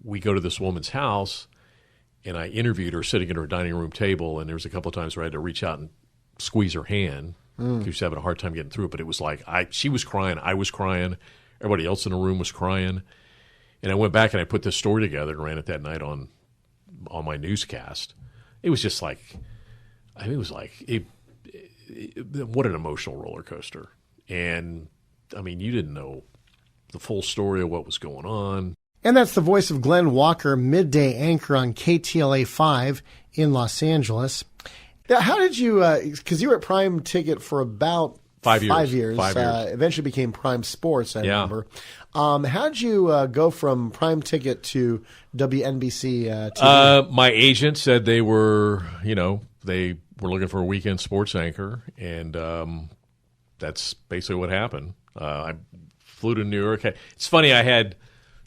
we go to this woman's house, and I interviewed her sitting at her dining room table, and there was a couple of times where I had to reach out and squeeze her hand because she was having a hard time getting through it. But it was like she was crying, I was crying, everybody else in the room was crying. And I went back and I put this story together and ran it that night on my newscast. It was just like, I mean, it was like, what an emotional roller coaster. And, I mean, you didn't know the full story of what was going on. And that's the voice of Glen Walker, midday anchor on KTLA 5 in Los Angeles. Now, how did you, because you were at Prime Ticket for about 5 years. 5 years. Eventually became Prime Sports, I remember. How did you go from Prime Ticket to WNBC TV? My agent said they were, they were looking for a weekend sports anchor, and that's basically what happened. I flew to New York. It's funny, I had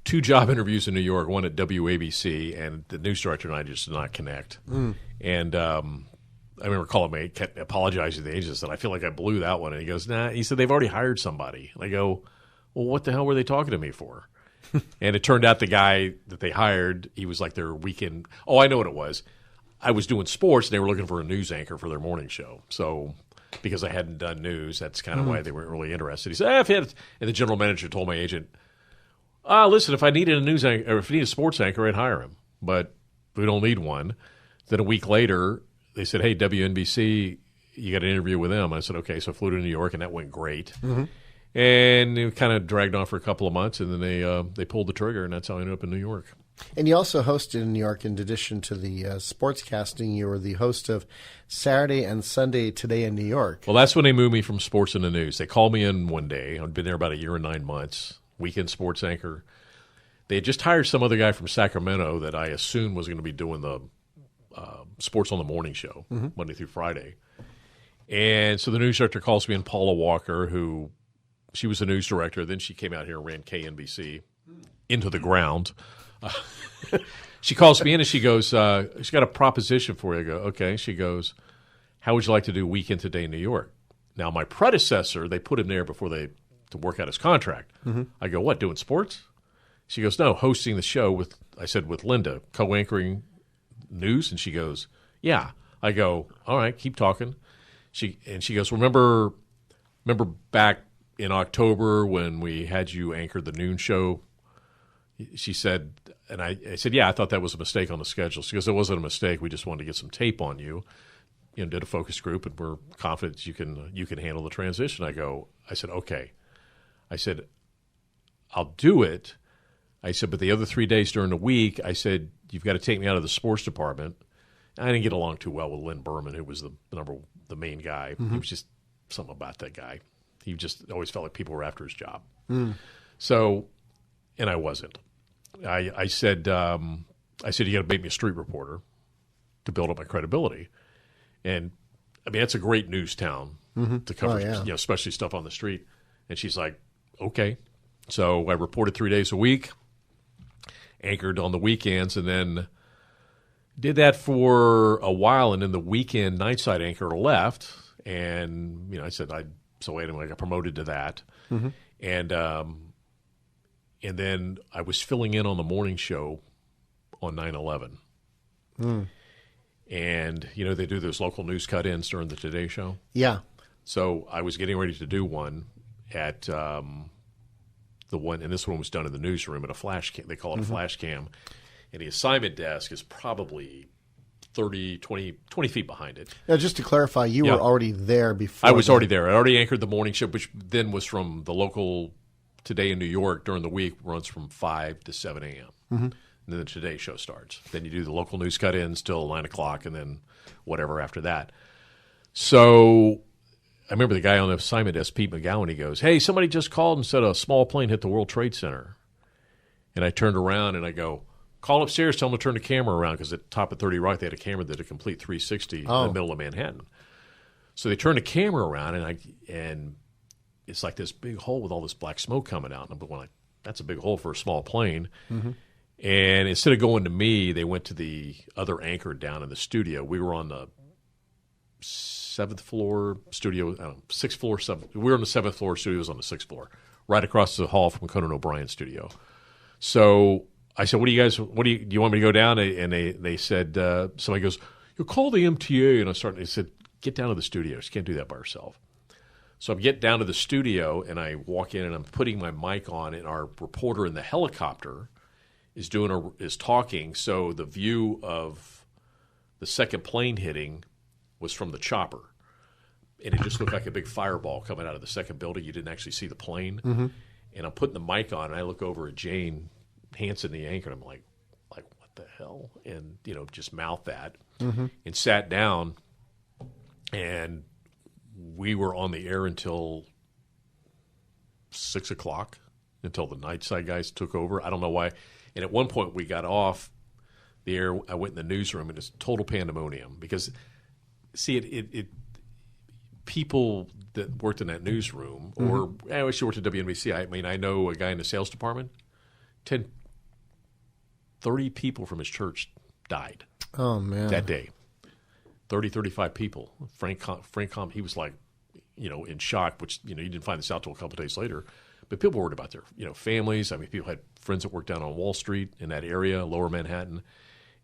2 job interviews in New York, one at WABC, and the news director and I just did not connect. And I remember calling me, apologizing to the agent, said, I feel like I blew that one. And he goes, nah. He said, they've already hired somebody. And I go, well, what the hell were they talking to me for? And it turned out the guy that they hired, he was like their weekend. Oh, I know what it was. I was doing sports, and they were looking for a news anchor for their morning show. So because I hadn't done news, that's kind of why they weren't really interested. He said, and the general manager told my agent, listen, if I needed a news anchor, or if I needed a sports anchor, I'd hire him. But we don't need one. Then a week later, they said, hey, WNBC, you got an interview with them. And I said, okay. So I flew to New York, and that went great. And it kind of dragged on for a couple of months, and then they pulled the trigger, and that's how I ended up in New York. And you also hosted in New York, in addition to the sportscasting, you were the host of Saturday and Sunday Today in New York. Well, that's when they moved me from sports into news. They called me in one day. I'd been there about 1 year and 9 months, weekend sports anchor. They had just hired some other guy from Sacramento that I assumed was going to be doing the sports on the morning show, Monday through Friday. And so the news director calls me in, Paula Walker, who she was the news director. Then she came out here and ran KNBC into the ground. She calls me in and she goes, she's got a proposition for you. I go, okay. She goes, how would you like to do Weekend Today in New York? Now, my predecessor, they put him there to work out his contract. I go, what, doing sports? She goes, no, hosting the show with Linda, co-anchoring news. And she goes, yeah. I go, all right, keep talking. She goes, remember back in October when we had you anchor the noon show? She said, and I said, yeah, I thought that was a mistake on the schedule. She goes, it wasn't a mistake. We just wanted to get some tape on you. Did a focus group, and we're confident you can handle the transition. I said, okay. I said, I'll do it. I said, but the other 3 days during the week, I said, you've got to take me out of the sports department. I didn't get along too well with Lynn Berman, who was the main guy. He was just something about that guy. He just always felt like people were after his job. So, and I wasn't. I said, you got to make me a street reporter to build up my credibility. And I mean, that's a great news town to cover, especially stuff on the street. And she's like, okay. So I reported 3 days a week, anchored on the weekends, and then did that for a while. And then the weekend nightside anchor left, and I said, I got promoted to that, and then I was filling in on the morning show on 9/11. And, they do those local news cut-ins during the Today Show. Yeah. So I was getting ready to do one at and this one was done in the newsroom at a flash cam. They call it a flash cam. And the assignment desk is probably 20 feet behind it. Now, just to clarify, you were already there before. I was already there. I already anchored the morning show, which then was from the local Today in New York during the week, runs from 5 to 7 a.m. And then the Today Show starts. Then you do the local news cut-ins till 9 o'clock, and then whatever after that. So I remember the guy on the assignment desk, Pete McGowan, he goes, hey, somebody just called and said a small plane hit the World Trade Center. And I turned around and I go, call upstairs, tell them to turn the camera around, because at top of 30 Rock, they had a camera that did a complete 360 in the middle of Manhattan. So they turned the camera around, and it's like this big hole with all this black smoke coming out. And I'm like, that's a big hole for a small plane. And instead of going to me, they went to the other anchor down in the studio. We were on the 7th floor studio, 6th floor, 7th. We were on the 7th floor, studio was on the 6th floor, right across the hall from Conan O'Brien's studio. So I said, do you want me to go down? And they said, somebody goes, you call the MTA. And they said, get down to the studio. She can't do that by herself. So I'm getting down to the studio, and I walk in, and I'm putting my mic on, and our reporter in the helicopter is talking. So the view of the second plane hitting was from the chopper. And it just looked like a big fireball coming out of the second building. You didn't actually see the plane. Mm-hmm. And I'm putting the mic on, and I look over at Jane Hanson, the anchor, and I'm like, what the hell? And, just mouth that. Mm-hmm. And sat down, and we were on the air until 6 o'clock, until the night side guys took over. I don't know why. And at one point we got off the air. I went in the newsroom, and it's total pandemonium because, see, it people that worked in that newsroom, or I wish you worked at WNBC. I mean, I know a guy in the sales department. 30 people from his church died. Oh man, that day. 35 people. Frank, he was like, in shock, which, you didn't find this out till a couple of days later. But people were worried about their, families. I mean, people had friends that worked down on Wall Street in that area, lower Manhattan.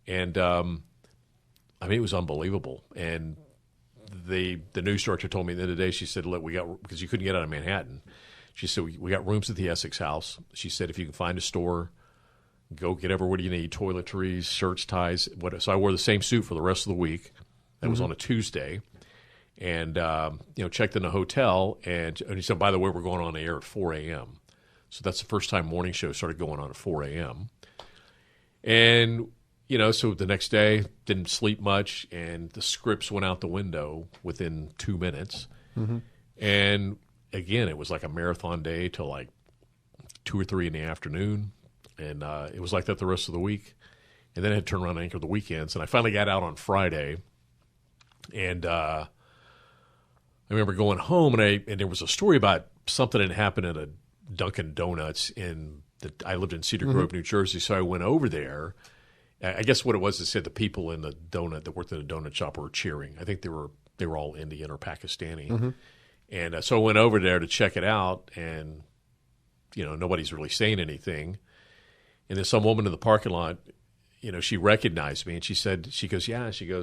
And, it was unbelievable. And the news director told me the other day, she said, look, because you couldn't get out of Manhattan. She said, we got rooms at the Essex House. She said, if you can find a store, go get everywhere you need, toiletries, shirts, ties, whatever. So I wore the same suit for the rest of the week. That was on a Tuesday. And, checked in a hotel. And he said, by the way, we're going on the air at 4 a.m. So that's the first time morning show started going on at 4 a.m. And, so the next day, didn't sleep much. And the scripts went out the window within 2 minutes. Mm-hmm. And, again, it was like a marathon day till like 2 or 3 in the afternoon. And it was like that the rest of the week. And then I had to turn around and anchor the weekends. And I finally got out on Friday. And I remember going home, and there was a story about something that happened at a Dunkin' Donuts I lived in Cedar Grove, New Jersey, so I went over there. I guess what it was, it said the people in the donut that worked in the donut shop were cheering. I think they were all Indian or Pakistani. Mm-hmm. And so I went over there to check it out, and nobody's really saying anything. And then some woman in the parking lot, she recognized me, and she goes,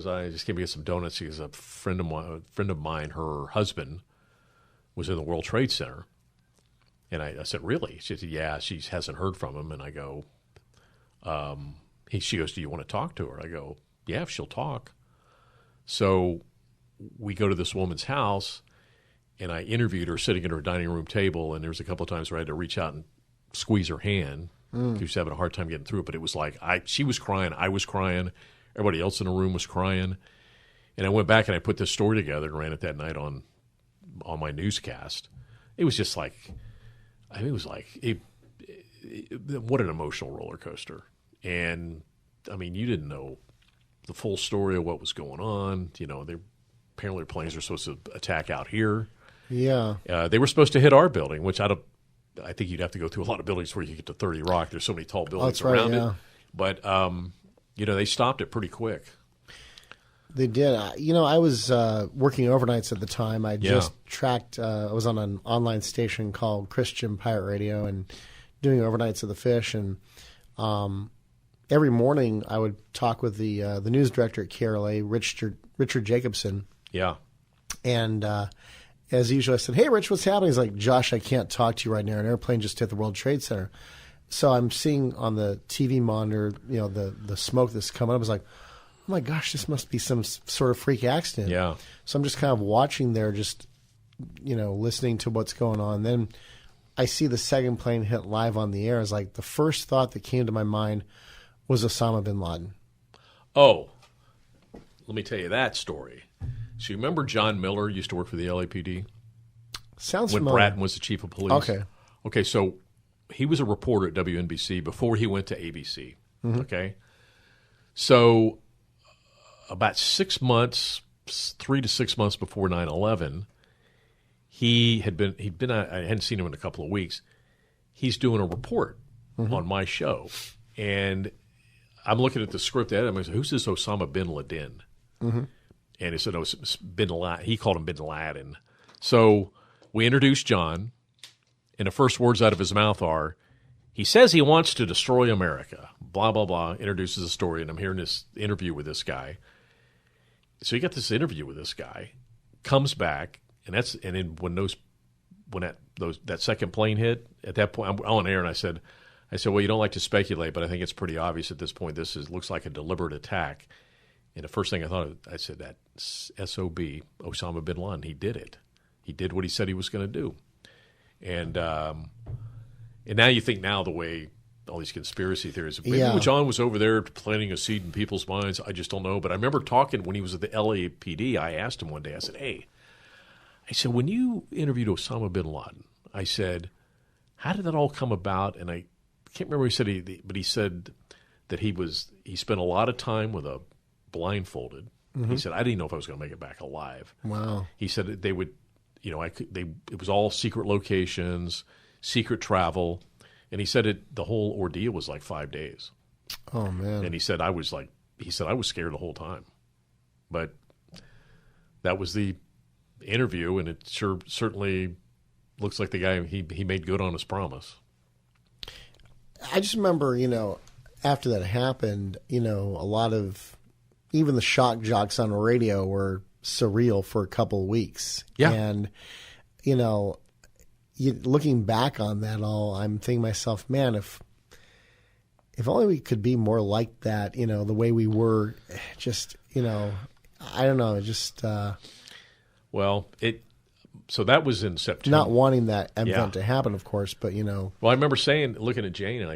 I just came to get some donuts. She goes, a friend of mine, her husband was in the World Trade Center. And I said, really? She said, yeah, she hasn't heard from him. And I go, she goes, do you want to talk to her? I go, yeah, if she'll talk. So we go to this woman's house, and I interviewed her sitting at her dining room table, and there was a couple of times where I had to reach out and squeeze her hand. She was having a hard time getting through it, but it was like she was crying, I was crying, everybody else in the room was crying. And I went back and I put this story together and ran it that night on my newscast. It was just like, what an emotional roller coaster. And, you didn't know the full story of what was going on. Apparently planes are supposed to attack out here. Yeah. They were supposed to hit our building, which I think you'd have to go through a lot of buildings before you get to 30 Rock. There's so many tall buildings around it. But, they stopped it pretty quick. They did. I was working overnights at the time. I just tracked I was on an online station called Christian Pirate Radio and doing overnights at the Fish. And every morning I would talk with the news director at KRLA, Richard Jacobson. Yeah. And as usual, I said, hey, Rich, what's happening? He's like, Josh, I can't talk to you right now. An airplane just hit the World Trade Center. So I'm seeing on the TV monitor, the smoke that's coming up. I was like, oh, my gosh, this must be some sort of freak accident. Yeah. So I'm just kind of watching there, just, listening to what's going on. Then I see the second plane hit live on the air. It's like the first thought that came to my mind was Osama bin Laden. Oh, let me tell you that story. So you remember John Miller used to work for the LAPD? Sounds when familiar. Bratton was the chief of police. Okay, so he was a reporter at WNBC before he went to ABC. Mm-hmm. Okay? So about 6 months, 3 to 6 months before 9/11, I hadn't seen him in a couple of weeks. He's doing a report on my show. And I'm looking at the script at him. I said, who's this Osama bin Laden? Mm-hmm. And he said, oh, it's bin Laden. He called him bin Laden. So we introduced John, and the first words out of his mouth are, he says he wants to destroy America. blah, blah, blah, introduces a story, and I'm hearing this interview with this guy. So you got this interview with this guy, comes back, and then when that second plane hit, at that point, I'm on air, and I said, well, you don't like to speculate, but I think it's pretty obvious at this point. Looks like a deliberate attack. And the first thing I said, that SOB, Osama bin Laden, he did it. He did what he said he was going to do. And now you think the way all these conspiracy theories, maybe John was over there planting a seed in people's minds. I just don't know. But I remember talking when he was at the LAPD. I asked him one day, I said, hey, when you interviewed Osama bin Laden, I said, how did that all come about? And I can't remember what he said, but he said that he spent a lot of time with a blindfolded. Mm-hmm. He said, I didn't know if I was going to make it back alive. Wow. He said they would, it was all secret locations, secret travel. And he said the whole ordeal was like 5 days. Oh, man. And he said, I was scared the whole time. But that was the interview, and it certainly looks like the guy, he made good on his promise. I just remember, after that happened, a lot of, even the shock jocks on the radio were surreal for a couple of weeks. Yeah. And, looking back on that all, I'm thinking to myself, man, if only we could be more like that, the way we were, just, I don't know, just. So that was in September. Not wanting that event to happen, of course, but, Well, I remember looking at Jane, and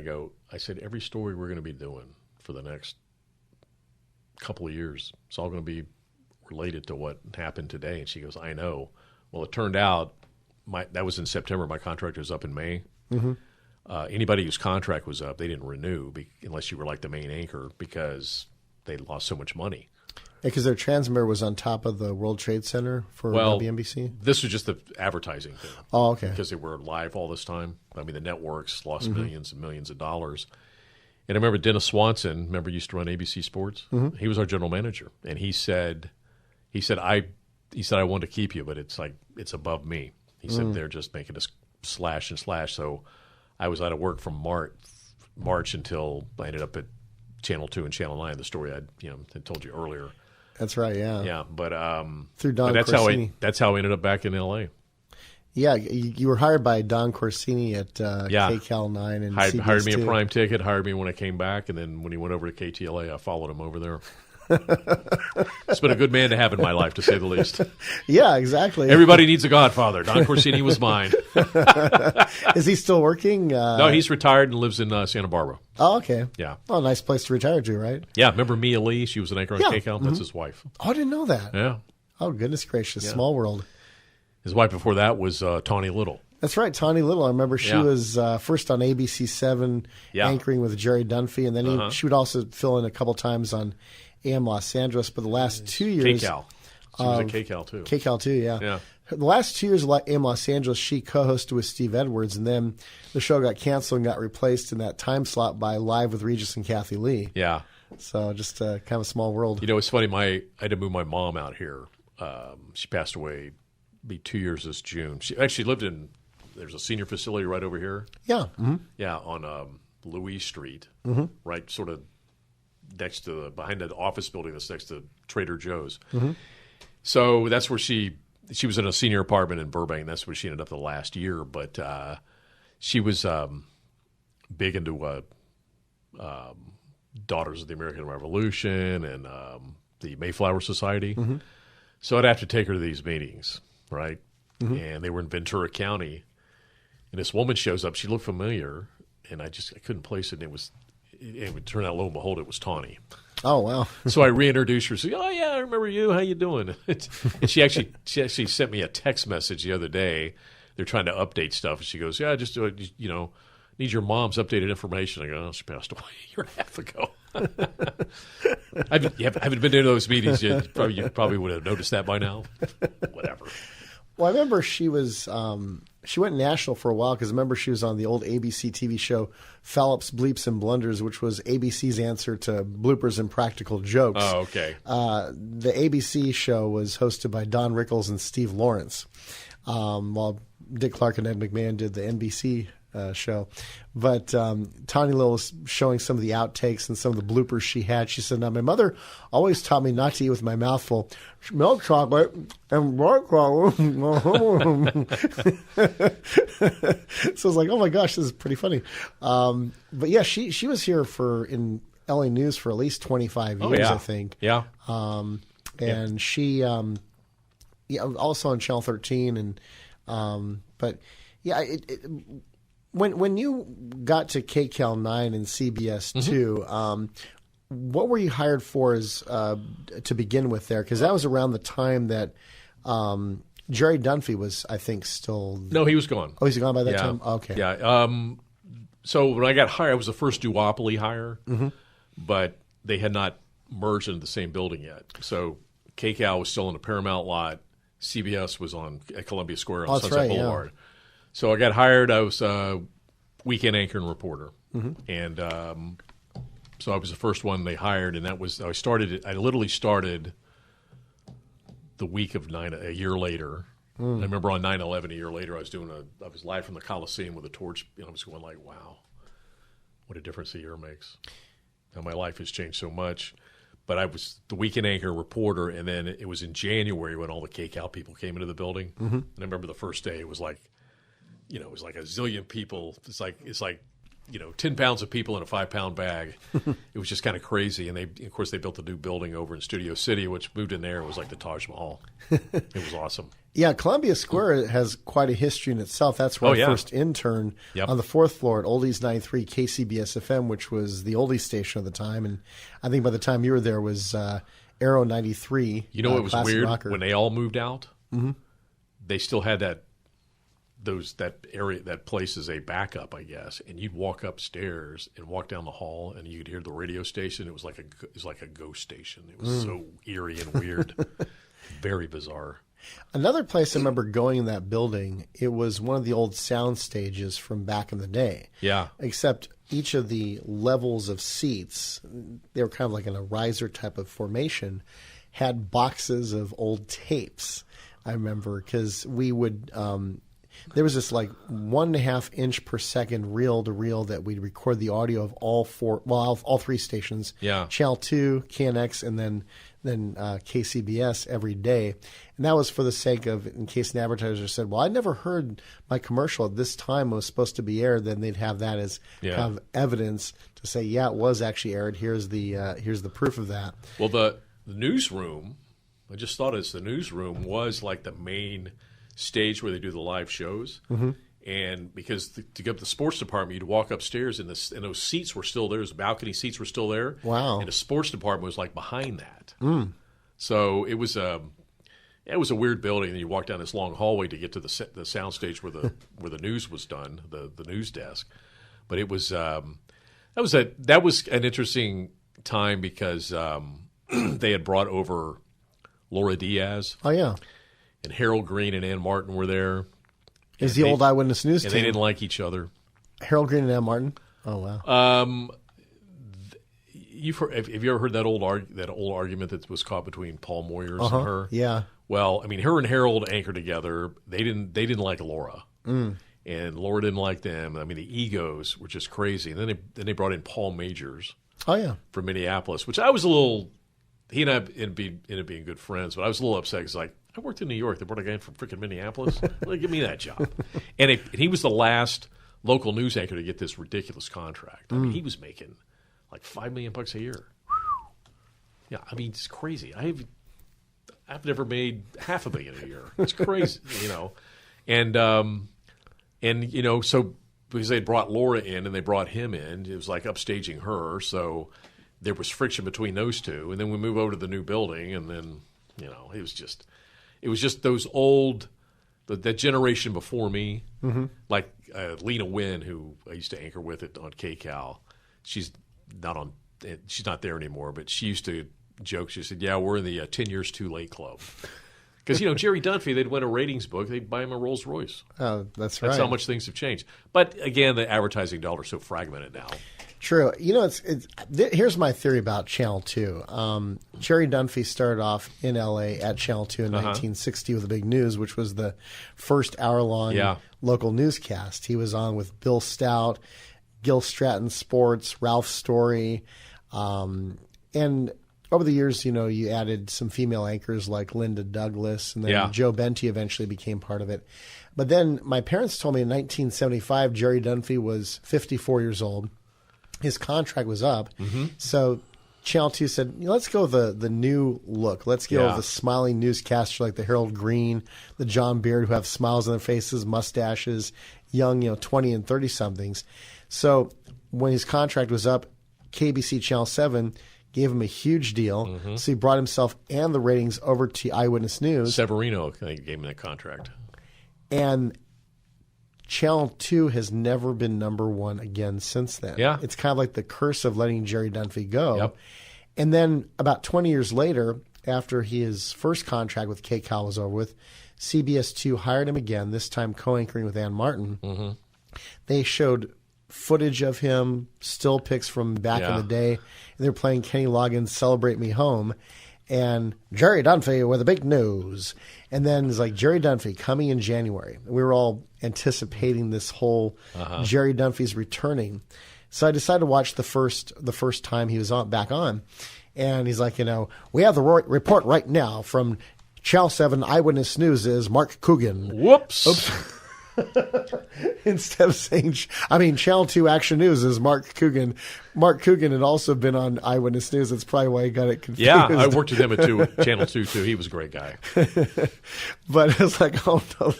I said, every story we're going to be doing for the next couple of years, it's all going to be related to what happened today. And she goes, I know. Well, it turned out that was in September. My contract was up in May. Mm-hmm. Anybody whose contract was up, they didn't renew unless you were like the main anchor, because they lost so much money. Because their transmitter was on top of the World Trade Center for WNBC? This was just the advertising thing. Oh, okay. Because they were live all this time. I mean, the networks lost millions and millions of dollars. And I remember Dennis Swanson, used to run ABC Sports? Mm-hmm. He was our general manager. And he said, I want to keep you, but it's above me. He said, they're just making us slash and slash. So I was out of work from March until I ended up at Channel 2 and Channel 9, the story I had told you earlier. That's right, yeah. Yeah, but through Don Corsini. That's how I ended up back in L.A. Yeah, you were hired by Don Corsini at KCAL 9 and CBS hired me 2. a prime ticket, hired me when I came back, and then when he went over to KTLA, I followed him over there. It's been a good man to have in my life, to say the least. Yeah, exactly. Everybody needs a godfather. Don Corsini was mine. Is he still working? No, he's retired and lives in Santa Barbara. Oh, okay. Yeah. Oh, nice place to retire to, right? Yeah. Remember Mia Lee? She was an anchor on KCAL. That's his wife. Oh, I didn't know that. Yeah. Oh, goodness gracious. Small world. His wife before that was Tawny Little. That's right, Tawny Little. I remember she was first on ABC 7 anchoring with Jerry Dunphy, and then she would also fill in a couple times on AM Los Angeles. But the last 2 years... KCAL. She was at KCAL, too. KCAL, too, yeah. The last 2 years of AM Los Angeles, she co-hosted with Steve Edwards, and then the show got canceled and got replaced in that time slot by Live with Regis and Kathy Lee. Yeah. So just kind of a small world. It's funny. I had to move my mom out here. She passed away, be 2 years this June. She actually lived in... There's a senior facility right over here. Yeah. Mm-hmm. Yeah, on Louise Street, right sort of next to behind the office building that's next to Trader Joe's. Mm-hmm. So that's where she was in a senior apartment in Burbank. That's where she ended up the last year. But she was big into Daughters of the American Revolution and the Mayflower Society. Mm-hmm. So I'd have to take her to these meetings, right? Mm-hmm. And they were in Ventura County. And this woman shows up. She looked familiar, and I couldn't place it. And it would turn out, lo and behold, it was Tawny. Oh, wow. So I reintroduced her. Said, "Oh yeah, I remember you. How you doing?" And she actually sent me a text message the other day. They're trying to update stuff, and she goes, "Yeah, just need your mom's updated information." I go, "Oh, she passed away a year and a half ago." You haven't been to those meetings yet. You probably would have noticed that by now. Whatever. Well, I remember she was she went national for a while because I remember she was on the old ABC TV show Fallops, Bleeps, and Blunders, which was ABC's answer to Bloopers and Practical Jokes. Oh, okay. The ABC show was hosted by Don Rickles and Steve Lawrence, while Dick Clark and Ed McMahon did the NBC show. But Tanya Little was showing some of the outtakes and some of the bloopers she had. She said, "Now my mother always taught me not to eat with my mouth full. Milk chocolate and dark chocolate." So I was like, "Oh my gosh, this is pretty funny." But yeah, she was here in LA News for at least 25 years, I think. Yeah. And she, also on Channel 13, and but yeah, when you got to KCAL 9 and CBS 2, what were you hired for as to begin with there? Because that was around the time that Jerry Dunphy was, I think, still. No, he was gone. Oh, he's gone by that time. Okay. Yeah. So when I got hired, I was the first duopoly hire, but they had not merged into the same building yet. So KCAL was still in the Paramount lot. CBS was at Columbia Square on Sunset Boulevard. Yeah. So I got hired. I was a weekend anchor and reporter, and so I was the first one they hired. And that was I literally started the week of a year later. I remember on 9/11 a year later, I was live from the Coliseum with a torch. I was going like, "Wow, what a difference a year makes." Now my life has changed so much. But I was the weekend anchor reporter, and then it was in January when all the KCAL people came into the building. And I remember the first day, it was like, it was like a zillion people. It's like 10 pounds of people in a 5-pound bag. It was just kind of crazy. And of course, they built a new building over in Studio City, which moved in there. It was like the Taj Mahal. It was awesome. Yeah, Columbia Square has quite a history in itself. That's where I first interned on the 4th floor at Oldies 93 KCBS FM, which was the oldies station at the time. And I think by the time you were there was Arrow 93. You know, it was weird rocker. When they all moved out. They still had that area, that place as a backup, I guess. And you'd walk upstairs and walk down the hall, and you'd hear the radio station. It was like a ghost station. It was so eerie and weird, very bizarre. Another place I remember going in that building, it was one of the old sound stages from back in the day. Yeah. Except each of the levels of seats, they were kind of like in a riser type of formation, had boxes of old tapes. I remember because we would there was this like 1.5 inch per second reel to reel that we'd record the audio of all three stations. Yeah. Channel 2, KNX, and then KCBS every day. And that was for the sake of, in case an advertiser said, "Well, I never heard my commercial at this time was supposed to be aired," then they'd have that as kind of evidence to say, "Yeah, it was actually aired. Here's the proof of that." Well, the newsroom, I just thought the newsroom was like the main stage where they do the live shows. And because to go up to the sports department, you'd walk upstairs, and those seats were still there. Those balcony seats were still there. Wow! And the sports department was like behind that. So it was a weird building. And you walk down this long hallway to get to the sound stage where the news was done, the news desk. But it was that was an interesting time because they had brought over Laura Diaz. Oh yeah. And Harold Green and Ann Martin were there. Is the old Eyewitness News team. And they didn't like each other. Harold Green and Ann Martin? Oh, wow. Have you ever heard that old argument that was caught between Paul Moyers and her? Yeah. Well, I mean, her and Harold anchored together. They didn't like Laura. And Laura didn't like them. I mean, the egos were just crazy. And then they brought in Paul Majors. Oh, yeah. From Minneapolis, which I was a little – he and I ended up being good friends, but I was a little upset because, like, I worked in New York. They brought a guy in from freaking Minneapolis. Like, give me that job. And he was the last local news anchor to get this ridiculous contract. I mean, he was making like $5 million a year. Yeah, I mean, it's crazy. I've never made $500,000 a year. It's crazy, And so because they brought Laura in and they brought him in, it was like upstaging her. So there was friction between those two. And then we move over to the new building, and then it was just those old, that generation before me, like Lena Wynn, who I used to anchor with on KCAL. She's not there anymore, but she used to joke. She said, "Yeah, we're in the 10 years too late club." Because Jerry Dunphy, they'd win a ratings book, they'd buy him a Rolls Royce. Oh, that's right. That's how much things have changed. But again, the advertising dollar is so fragmented now. True. Here's my theory about Channel 2. Jerry Dunphy started off in L.A. at Channel 2 in 1960 with the Big News, which was the first hour-long local newscast. He was on with Bill Stout, Gil Stratton Sports, Ralph Story, and over the years, you added some female anchors like Linda Douglas, and then Joe Benty eventually became part of it. But then my parents told me in 1975, Jerry Dunphy was 54 years old. His contract was up. So Channel 2 said, let's go with the new look. Let's go with the smiling newscaster like the Harold Green, the John Beard, who have smiles on their faces, mustaches, young, 20 and 30-somethings. So when his contract was up, KBC Channel 7 gave him a huge deal. So he brought himself and the ratings over to Eyewitness News. Severino, I think, gave him that contract. And Channel 2 has never been number one again since then. Yeah. It's kind of like the curse of letting Jerry Dunphy go. Yep. And then about 20 years later, after his first contract with KCAL was over with, CBS 2 hired him again, this time co-anchoring with Ann Martin. They showed footage of him, still pics from back in the day. And they're playing Kenny Loggins' Celebrate Me Home. And Jerry Dunphy with the big news. And then it's like Jerry Dunphy coming in January. We were all anticipating this whole Jerry Dunphy's returning. So I decided to watch the first time he was back on. And he's like, we have the report right now from Channel 7 Eyewitness News is Mark Coogan. Whoops. Oops. Instead of saying, Channel 2 Action News is Mark Coogan. Mark Coogan had also been on Eyewitness News. That's probably why he got it confused. Yeah, I worked with him at Channel 2, too. He was a great guy. But it's like, oh, no.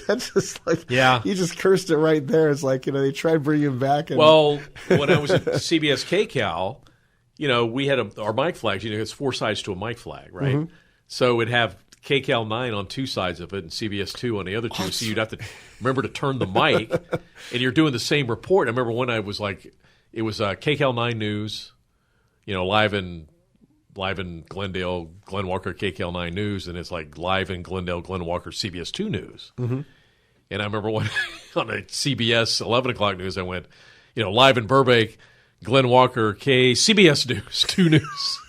That's just like, you just cursed it right there. It's like, they tried to bring him back. Well, when I was at CBS KCAL, we had our mic flags. It's 4 sides to a mic flag, right? So it'd have KCAL 9 on 2 sides of it and CBS 2 on the other 2. So you'd have to remember to turn the mic, and you're doing the same report. I remember when I was like, it was KCAL 9 News, live in Glendale, Glen Walker, KCAL 9 News, and it's like live in Glendale, Glen Walker, CBS 2 News. And I remember when on a CBS 11 o'clock news, I went, live in Burbank, Glen Walker, KCBS News, 2 News.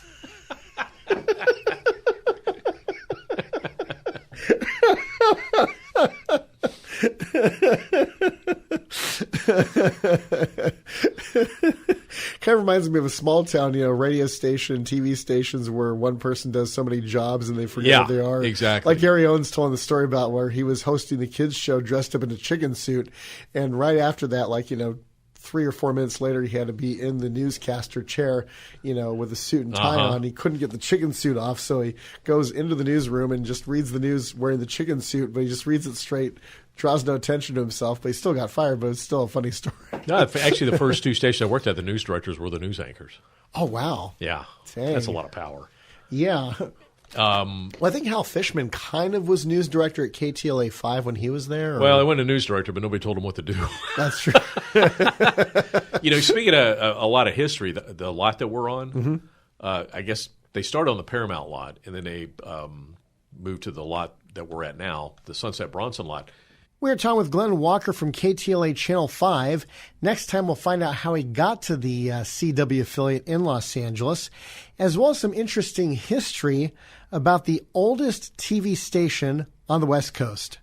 Kind of reminds me of a small town, radio station, TV stations where one person does so many jobs and they forget what they are. Exactly. Like Gary Owens told the story about where he was hosting the kids show dressed up in a chicken suit, and right after that, 3 or 4 minutes later, he had to be in the newscaster chair, with a suit and tie on. He couldn't get the chicken suit off, so he goes into the newsroom and just reads the news wearing the chicken suit, but he just reads it straight, draws no attention to himself, but he still got fired, but it's still a funny story. No, actually, the first 2 stations I worked at, the news directors were the news anchors. Oh, wow. Yeah. Dang. That's a lot of power. Yeah. Well, I think Hal Fishman kind of was news director at KTLA 5 when he was there. Well, I went to news director, but nobody told him what to do. That's true. Speaking of a lot of history, the lot that we're on, I guess they started on the Paramount lot, and then they moved to the lot that we're at now, the Sunset Bronson lot. We're talking with Glen Walker from KTLA Channel 5. Next time, we'll find out how he got to the CW affiliate in Los Angeles, as well as some interesting history about the oldest TV station on the West Coast.